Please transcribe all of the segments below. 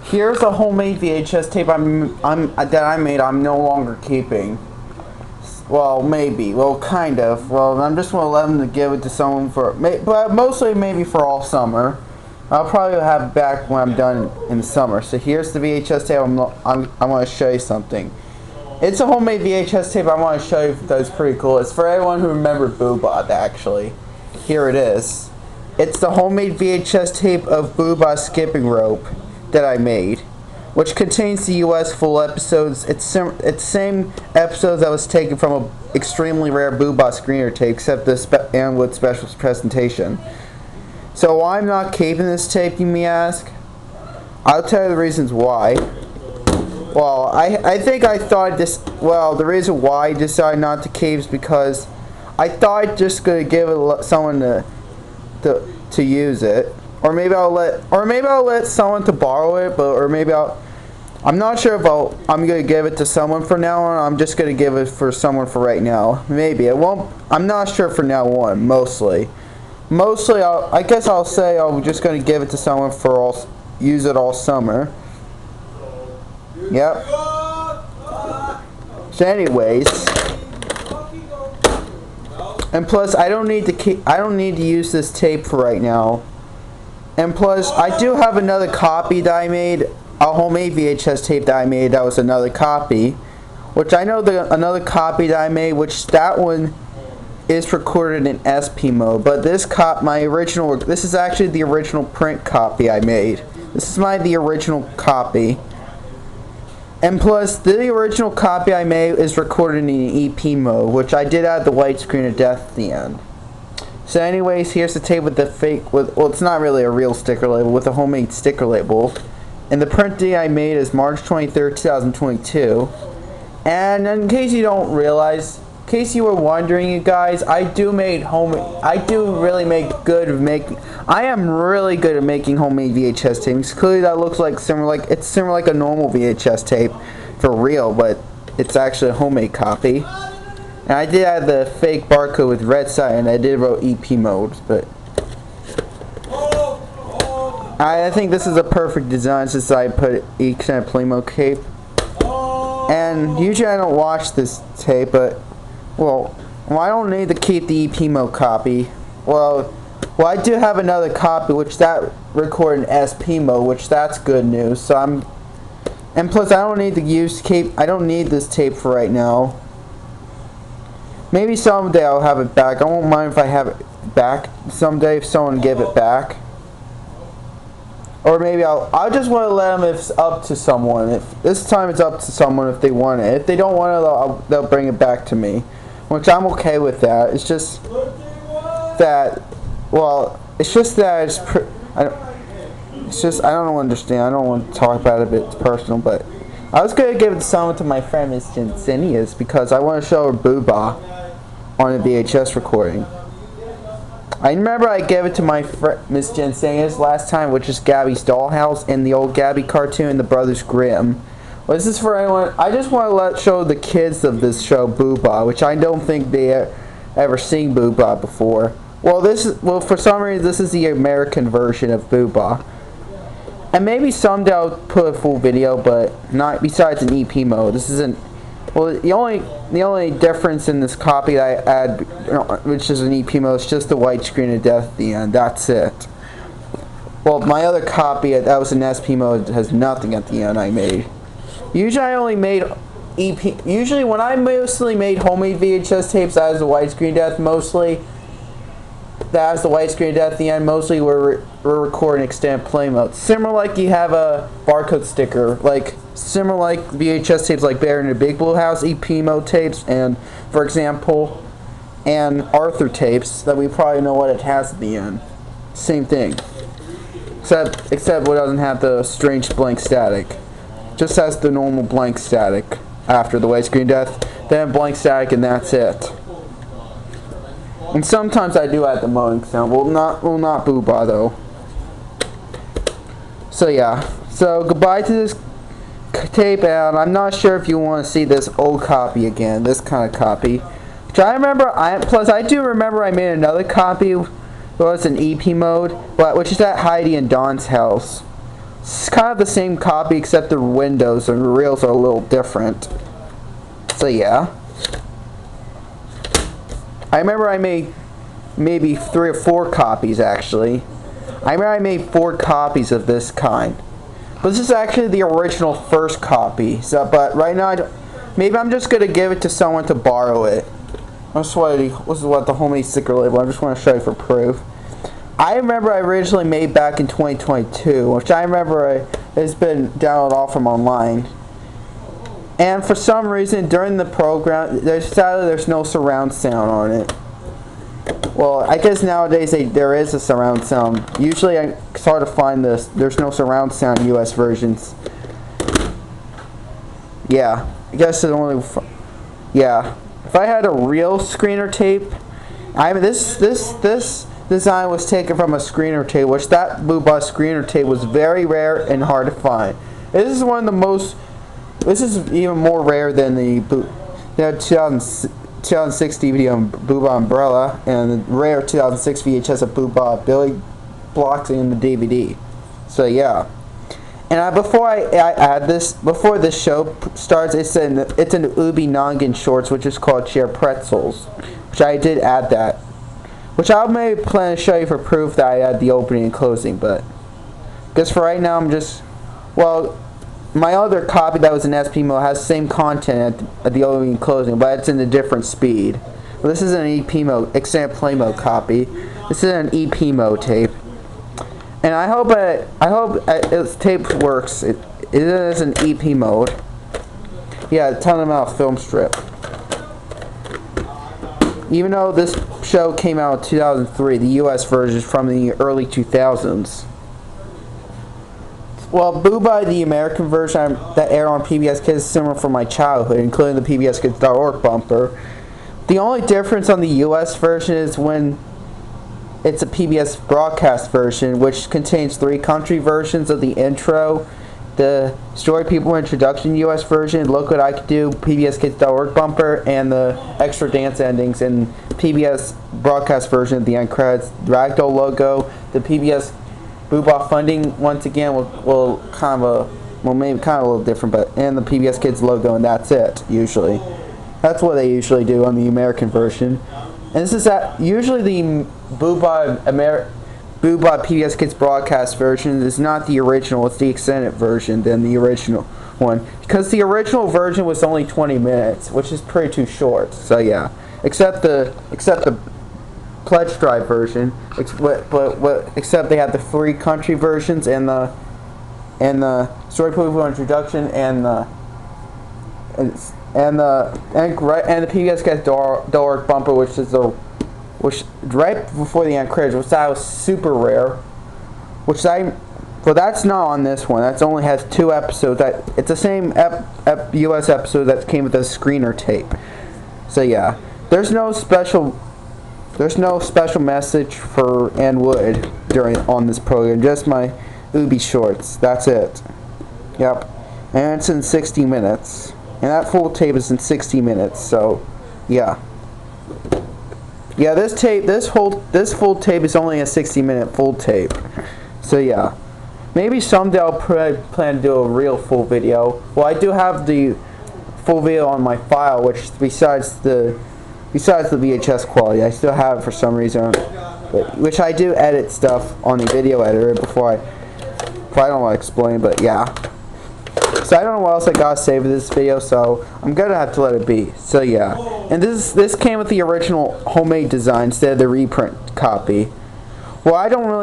Here's a homemade VHS tape that I made. I'm no longer keeping. Well, maybe. Well, kind of. Well, I'm just gonna let them to give it to someone but mostly maybe for all summer. I'll probably have it back when I'm done in the summer. So here's the VHS tape. I want to show you something. It's a homemade VHS tape. I want to show you that's pretty cool. It's for everyone who remembered Boobot, actually. Here it is. It's the homemade VHS tape of Boobot skipping rope that I made, which contains the US full episodes. It's same episodes that was taken from an extremely rare Boobot screener tape, except this and with special presentation. So why I'm not keeping this tape, you may ask? I'll tell you the reasons why. Well, I think I thought this. Well, the reason why I decided not to keep is because I thought I'd just gonna give it someone to use it. Or maybe I'll let someone to borrow it, I'm not sure if I'm gonna give it to someone for now on. I'm just gonna give it for someone for right now. Maybe it won't. I'm not sure for now on. Mostly, I guess I'll say I'm just gonna give it to someone use it all summer. Yep. So, anyways, and plus, I don't need to use this tape for right now. And plus, I do have another copy that I made, a homemade VHS tape that I made that was another copy. Which I know another copy that I made, which that one is recorded in SP mode. But this is actually the original print copy I made. This is the original copy. And plus, the original copy I made is recorded in EP mode, which I did add the white screen of death at the end. So anyways, here's the tape with the well, it's not really a real sticker label, with a homemade sticker label. And the print date I made is March 23rd, 2022. And in case you don't realize, in case you were wondering, you guys, I am really good at making homemade VHS tapes. Clearly that looks similar like a normal VHS tape for real, but it's actually a homemade copy. And I did add the fake barcode with red side, and I did wrote EP mode, but I think this is a perfect design since I put each and Plimo tape. And usually I don't watch this tape, but well, I don't need to keep the EP mode copy. Well, I do have another copy, which that recorded in SP mode, which that's good news. So and plus I don't need I don't need this tape for right now. Maybe someday I'll have it back. I won't mind if I have it back someday if someone give it back. Or maybe I'll just want to let them if it's up to someone. If this time it's up to someone if they want it. If they don't want it, they'll bring it back to me, which I'm okay with that. It's just that, well, it's just that I don't understand. I don't want to talk about it. It's personal, but I was gonna give it to someone, to my friend Miss Jensenius, because I want to show her Booba on a VHS recording. I remember I gave it to my friend Miss Jensenius last time, which is Gabby's Dollhouse and the old Gabby cartoon, The Brothers Grimm. Well, this is for anyone. I just want to show the kids of this show Booba, which I don't think they ever seen Booba before. Well, for some reason this is the American version of Booba. And maybe someday I'll put a full video, but not besides an EP mode. This isn't. Well, the only difference in this copy that I add, which is an EP mode, is just the white screen of death at the end. That's it. Well, my other copy that was in SP mode has nothing at the end I made. Usually I only made EP. Usually when I mostly made homemade VHS tapes, that has the white screen of death mostly. That has the white screen of death at the end. Mostly we're recording extended play mode. Similar like you have a barcode sticker, similar like VHS tapes like Bear in the Big Blue House, EP mode tapes, and for example, and Arthur tapes that we probably know what it has at the end. Same thing. Except it doesn't have the strange blank static. Just has the normal blank static after the white screen death, then blank static, and that's it. And sometimes I do add the moaning sound. Well, not Booba though. So yeah. So goodbye to this tape, and I'm not sure if you want to see this old copy again. This kind of copy. Which I remember. I do remember I made another copy. It was in EP mode, which is at Heidi and Don's house. It's kind of the same copy except the windows and reels are a little different. So yeah. I remember I made maybe 3 or 4 copies actually. I remember I made 4 copies of this kind. But this is actually the original first copy. So, but right now, maybe I'm just gonna give it to someone to borrow it. This is what the homemade sticker label. I just want to show you for proof. I remember I originally made back in 2022, which I remember has been downloaded all from online. And for some reason, during the program, sadly there's no surround sound on it. Well, I guess nowadays there is a surround sound. Usually it's hard to find this. There's no surround sound US versions. Yeah, I guess it's only. Yeah, if I had a real screener tape, this design was taken from a screener tape, which that Booba screener tape was very rare and hard to find. This is one of the most. This is even more rare than the 2006 DVD on Booba Umbrella and the rare 2006 VHS of Booba Billy Blocks in the DVD. So yeah. And before I add this, before this show starts, it's an Ubi Nongen shorts, which is called Chair Pretzels, which I did add that. Which I'll maybe plan to show you for proof that I had the opening and closing, but because for right now I'm just, well, my other copy that was in SP mode has the same content at the opening and closing, but it's in a different speed. Well, this is an EP mode, extended play mode copy. This is an EP mode tape, and I hope its tape works. It is an EP mode. Yeah, ton amount film strip. Even though this show came out in 2003, the US version is from the early 2000s. Well, Booba, the American version that aired on PBS Kids, is similar from my childhood, including the PBSKids.org bumper. The only difference on the US version is when it's a PBS broadcast version, which contains 3 country versions of the intro, the Story People introduction US version, Look What I Could Do, PBSKids.org bumper, and the extra dance endings in PBS broadcast version of the end credits, Ragdoll logo, the PBS Booba funding once again will maybe kind of a little different, but and the PBS Kids logo, and that's it. Usually, that's what they usually do on the American version. And this is usually the Booba PBS Kids broadcast version is not the original. It's the extended version than the original one, because the original version was only 20 minutes, which is pretty too short. So yeah, except the Pledge Drive version, except they have the 3 country versions and the Story People introduction and the PBS.org bumper, which right before the end credits, which that was super rare. That's not on this one. That only has 2 episodes. It's the same US episode that came with the screener tape. So yeah, there's no special message for Ann Wood on this program. Just my Ubi shorts. That's it. Yep, and it's in 60 minutes. And that full tape is in 60 minutes, so yeah. Yeah, this full tape is only a 60-minute full tape. So yeah. Maybe someday I'll plan to do a real full video. Well, I do have the full video on my file, which besides the VHS quality, I still have it for some reason. Which I do edit stuff on the video editor before I don't want to explain, but yeah. So I don't know what else I gotta say for this video, so I'm gonna have to let it be. So yeah, and this came with the original homemade design instead of the reprint copy. Well, I don't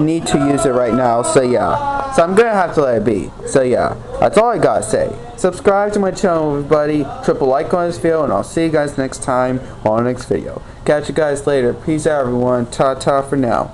need to use it right now. So yeah, so I'm gonna have to let it be. So yeah, that's all I gotta say. Subscribe to my channel, everybody. Triple like on this video, and I'll see you guys next time on the next video. Catch you guys later. Peace out, everyone. Ta ta for now.